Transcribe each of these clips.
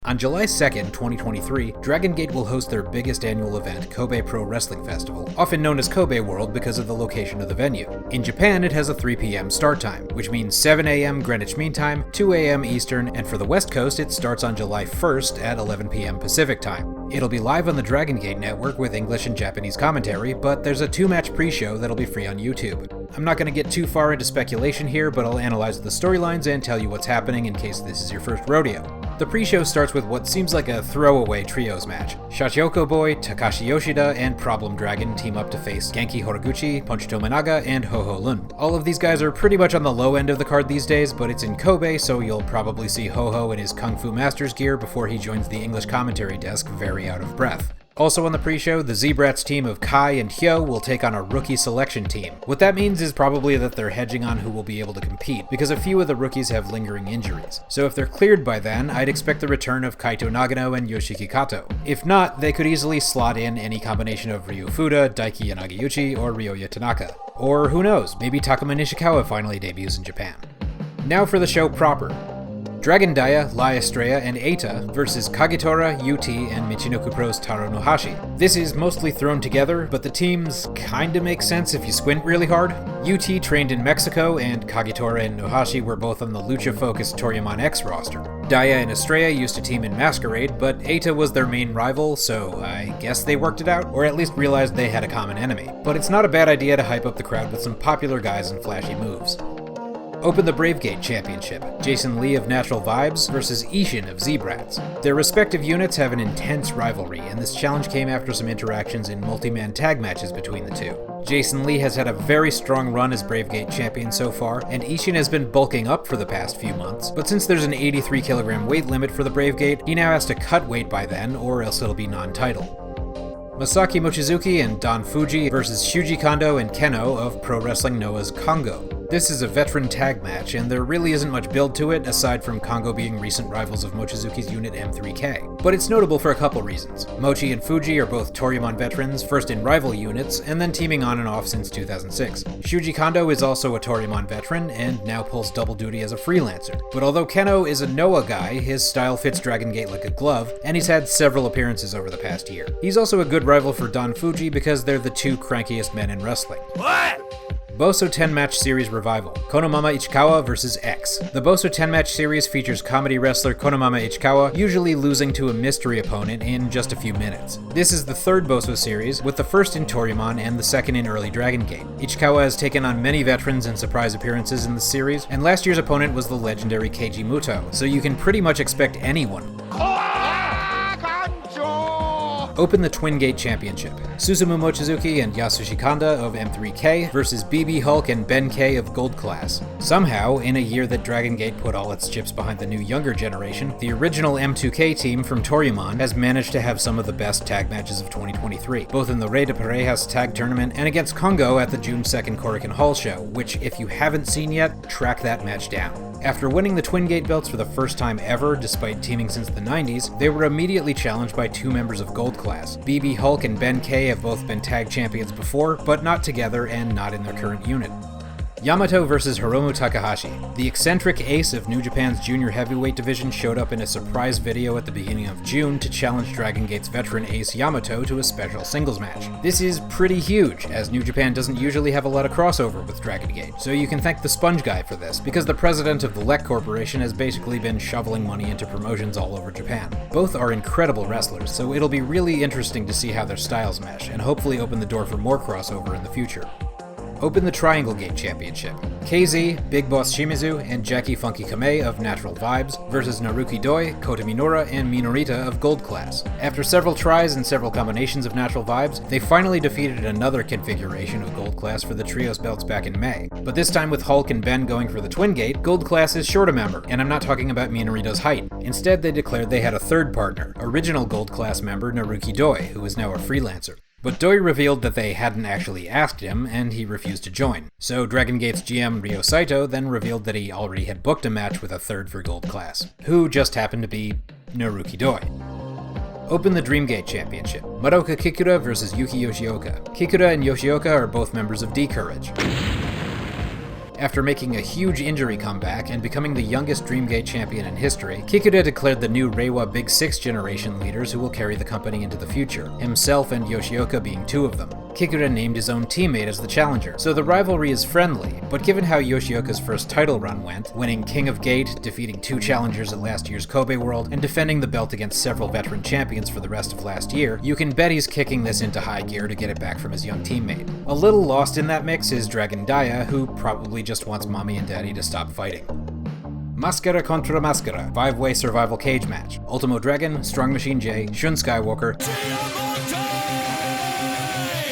On July 2nd, 2023, Dragongate will host their biggest annual event, Kobe Pro Wrestling Festival, often known as Kobe World because of the location of the venue. In Japan, it has a 3 p.m. start time, which means 7 a.m. Greenwich Mean Time, 2 a.m. Eastern, and for the West Coast, it starts on July 1st at 11 p.m. Pacific Time. It'll be live on the Dragongate network with English and Japanese commentary, but there's a 2-match pre-show that'll be free on YouTube. I'm not going to get too far into speculation here, but I'll analyze the storylines and tell you what's happening in case this is your first rodeo. The pre-show starts with what seems like a throwaway trios match. Shachihoko Boy, Takashi Yoshida, and Problem Dragon team up to face Genki Horiguchi, Punch Tominaga, and Ho-Ho Lun. All of these guys are pretty much on the low end of the card these days, but it's in Kobe, so you'll probably see Ho-Ho in his Kung Fu Masters gear before he joins the English commentary desk very out of breath. Also on the pre-show, the Z-Brats team of Kai and Hyo will take on a rookie selection team. What that means is probably that they're hedging on who will be able to compete, because a few of the rookies have lingering injuries. So if they're cleared by then, I'd expect the return of Kaito Nagano and Yoshiki Kato. If not, they could easily slot in any combination of Ryu Fuda, Daiki Yanagiuchi, or Ryoya Tanaka. Or who knows, maybe Takuma Nishikawa finally debuts in Japan. Now for the show proper. Dragon Dia, La Estrella, and Eita versus Kagetora, UT, and Michinoku Pro's Taro Nohashi. This is mostly thrown together, but the teams kinda make sense if you squint really hard. UT trained in Mexico, and Kagetora and Nohashi were both on the lucha-focused Toryumon X roster. Dia and Estrella used to team in Masquerade, but Eita was their main rival, so I guess they worked it out, or at least realized they had a common enemy. But it's not a bad idea to hype up the crowd with some popular guys and flashy moves. Open the Dragongate Championship, Jason Lee of Natural Vibes versus Ishin of Z-Brats. Their respective units have an intense rivalry, and this challenge came after some interactions in multi-man tag matches between the two. Jason Lee has had a very strong run as Dragongate champion so far, and Ishin has been bulking up for the past few months, but since there's an 83 kilogram weight limit for the Dragongate, he now has to cut weight by then, or else it'll be non-title. Masaki Mochizuki and Don Fuji versus Shuji Kondo and Keno of Pro Wrestling Noah's Kongo. This is a veteran tag match, and there really isn't much build to it, aside from Kongo being recent rivals of Mochizuki's unit M3K. But it's notable for a couple reasons. Mochi and Fuji are both Toryumon veterans, first in rival units, and then teaming on and off since 2006. Shuji Kondo is also a Toryumon veteran, and now pulls double duty as a freelancer. But although Keno is a Noah guy, his style fits Dragongate like a glove, and he's had several appearances over the past year. He's also a good rival for Don Fuji because they're the two crankiest men in wrestling. What? Boso 10-match series revival, Konomama Ichikawa vs. X. The Boso 10-match series features comedy wrestler Konomama Ichikawa usually losing to a mystery opponent in just a few minutes. This is the third Boso series, with the first in Toryumon and the second in early Dragongate. Ichikawa has taken on many veterans and surprise appearances in the series, and last year's opponent was the legendary Keiji Muto, so you can pretty much expect anyone. Open the Twingate Championship, Susumu Mochizuki and Yasushi Kanda of M3K versus BB Hulk and Ben K of Gold Class. Somehow, in a year that Dragongate put all its chips behind the new younger generation, the original M2K team from Toryumon has managed to have some of the best tag matches of 2023, both in the Rey de Parejas tag tournament and against Kongo at the June 2nd Korakuen Hall show, which, if you haven't seen yet, track that match down. After winning the Twingate belts for the first time ever, despite teaming since the 90s, they were immediately challenged by two members of Gold Class. BB Hulk and Ben K have both been tag champions before, but not together and not in their current unit. Yamato vs. Hiromu Takahashi. The eccentric ace of New Japan's junior heavyweight division showed up in a surprise video at the beginning of June to challenge Dragongate's veteran ace Yamato to a special singles match. This is pretty huge, as New Japan doesn't usually have a lot of crossover with Dragongate, so you can thank the Sponge Guy for this, because the president of the Lek Corporation has basically been shoveling money into promotions all over Japan. Both are incredible wrestlers, so it'll be really interesting to see how their styles mesh, and hopefully open the door for more crossover in the future. Open the Dragongate Championship, KZ, Big Boss Shimizu, and Jackie Funky Kamei of Natural Vibes versus Naruki Doi, Kota Minora, and Minorita of Gold Class. After several tries and several combinations of Natural Vibes, they finally defeated another configuration of Gold Class for the Trios belts back in May. But this time with Hulk and Ben going for the Twingate, Gold Class is short a member, and I'm not talking about Minorita's height. Instead, they declared they had a third partner, original Gold Class member Naruki Doi, who is now a freelancer. But Doi revealed that they hadn't actually asked him, and he refused to join. So Dragongate's GM Ryo Saito then revealed that he already had booked a match with a third for Gold Class, who just happened to be Naruki Doi. Open the Dreamgate Championship, Madoka Kikuta versus Yuki Yoshioka. Kikuta and Yoshioka are both members of D-Courage. After making a huge injury comeback and becoming the youngest Dreamgate champion in history, Kikuta declared the new Reiwa Big 6 generation leaders who will carry the company into the future, himself and Yoshioka being two of them. Kikuta named his own teammate as the challenger, so the rivalry is friendly, but given how Yoshioka's first title run went, winning King of Gate, defeating 2 challengers at last year's Kobe World, and defending the belt against several veteran champions for the rest of last year, you can bet he's kicking this into high gear to get it back from his young teammate. A little lost in that mix is Dragon Daya, who probably just wants mommy and daddy to stop fighting. Mascara contra Mascara, 5-way survival cage match. Ultimo Dragon, Strong Machine J, Shun Skywalker,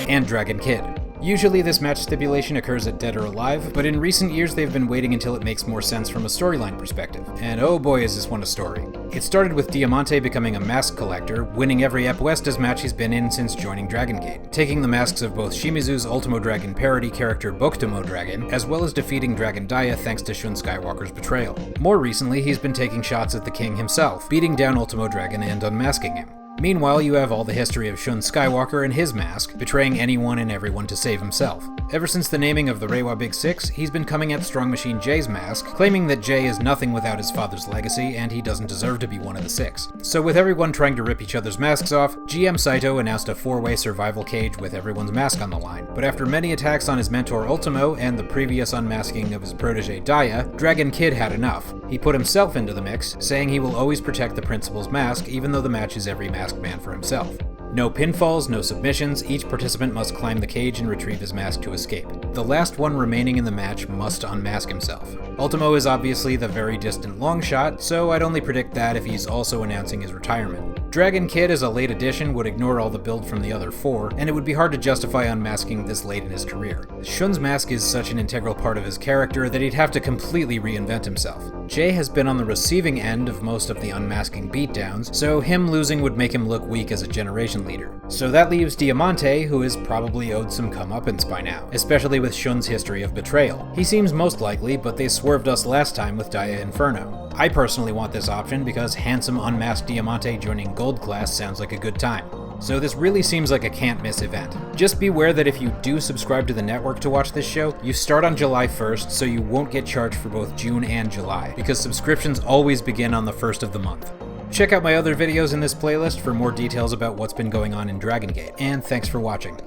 and Dragon Kid. Usually this match stipulation occurs at Dead or Alive, but in recent years they've been waiting until it makes more sense from a storyline perspective, and oh boy is this one a story. It started with Diamante becoming a mask collector, winning every Ep Westas match he's been in since joining Dragongate, taking the masks of both Shimizu's Ultimo Dragon parody character Bokutomo Dragon, as well as defeating Dragon Daya thanks to Shun Skywalker's betrayal. More recently, he's been taking shots at the king himself, beating down Ultimo Dragon and unmasking him. Meanwhile, you have all the history of Shun Skywalker and his mask, betraying anyone and everyone to save himself. Ever since the naming of the Reiwa Big 6, he's been coming at Strong Machine J's mask, claiming that Jay is nothing without his father's legacy and he doesn't deserve to be one of the 6. So with everyone trying to rip each other's masks off, GM Saito announced a 4-way survival cage with everyone's mask on the line. But after many attacks on his mentor Ultimo and the previous unmasking of his protege Daya, Dragon Kid had enough. He put himself into the mix, saying he will always protect the principal's mask even though the match is every masked man for himself. No pinfalls, no submissions, each participant must climb the cage and retrieve his mask to escape. The last one remaining in the match must unmask himself. Ultimo is obviously the very distant long shot, so I'd only predict that if he's also announcing his retirement. Dragon Kid as a late addition would ignore all the build from the other 4, and it would be hard to justify unmasking this late in his career. Shun's mask is such an integral part of his character that he'd have to completely reinvent himself. Jay has been on the receiving end of most of the unmasking beatdowns, so him losing would make him look weak as a generation leader. So that leaves Diamante, who is probably owed some comeuppance by now, especially with Shun's history of betrayal. He seems most likely, but they swerved us last time with Daya Inferno. I personally want this option because handsome unmasked Diamante joining Gold Class sounds like a good time. So this really seems like a can't-miss event. Just beware that if you do subscribe to the network to watch this show, you start on July 1st, so you won't get charged for both June and July, because subscriptions always begin on the 1st of the month. Check out my other videos in this playlist for more details about what's been going on in Dragongate, and thanks for watching.